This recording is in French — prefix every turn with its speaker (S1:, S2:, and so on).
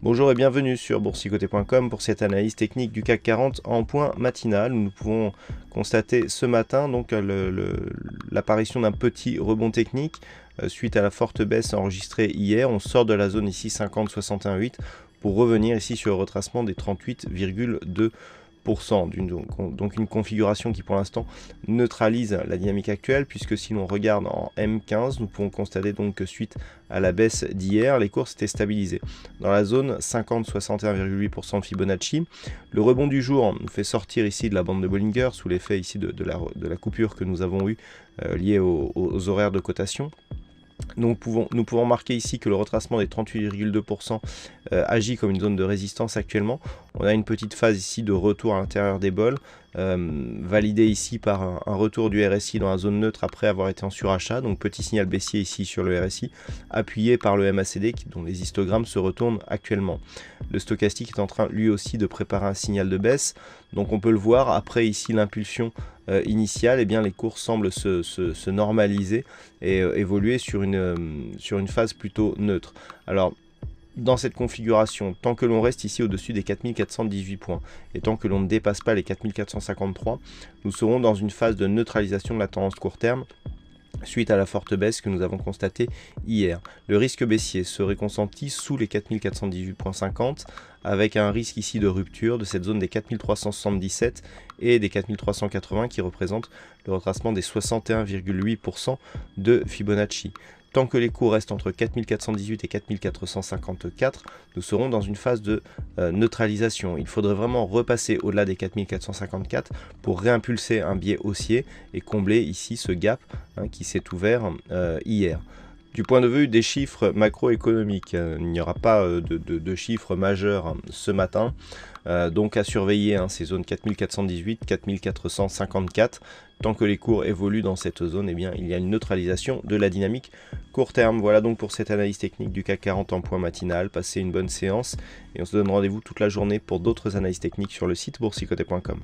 S1: Bonjour et bienvenue sur boursicoté.com pour cette analyse technique du CAC 40 en point matinal où nous pouvons constater ce matin donc l'apparition d'un petit rebond technique suite à la forte baisse enregistrée hier. On sort de la zone ici 50,61,8 pour revenir ici sur le retracement des 38,2%. Donc une configuration qui pour l'instant neutralise la dynamique actuelle, puisque si l'on regarde en M15, nous pouvons constater donc que suite à la baisse d'hier, les cours s'étaient stabilisés dans la zone 50-61,8% de Fibonacci. Le rebond du jour nous fait sortir ici de la bande de Bollinger sous l'effet ici de la coupure que nous avons eue liée aux horaires de cotation. Donc nous pouvons remarquer ici que le retracement des 38,2% agit comme une zone de résistance actuellement. On a une petite phase ici de retour à l'intérieur des bols, validée ici par un retour du RSI dans la zone neutre après avoir été en surachat. Donc petit signal baissier ici sur le RSI, appuyé par le MACD dont les histogrammes se retournent actuellement. Le stochastique est en train lui aussi de préparer un signal de baisse. Donc on peut le voir, après ici l'impulsion initiale, eh bien les cours semblent se normaliser et évoluer sur une phase plutôt neutre. Alors dans cette configuration, tant que l'on reste ici au-dessus des 4418 points et tant que l'on ne dépasse pas les 4453, nous serons dans une phase de neutralisation de la tendance court terme suite à la forte baisse que nous avons constatée hier. Le risque baissier serait consenti sous les 4418,50 avec un risque ici de rupture de cette zone des 4377 et des 4380 qui représentent le retracement des 61,8% de Fibonacci. Tant que les cours restent entre 4418 et 4454, nous serons dans une phase de neutralisation. Il faudrait vraiment repasser au-delà des 4454 pour réimpulser un biais haussier et combler ici ce gap qui s'est ouvert hier. Du point de vue des chiffres macroéconomiques, il n'y aura pas de chiffres majeurs ce matin. Donc à surveiller ces zones 4418, 4454. Tant que les cours évoluent dans cette zone, eh bien, il y a une neutralisation de la dynamique court terme. Voilà donc pour cette analyse technique du CAC 40 en point matinal. Passez une bonne séance et on se donne rendez-vous toute la journée pour d'autres analyses techniques sur le site boursicoté.com.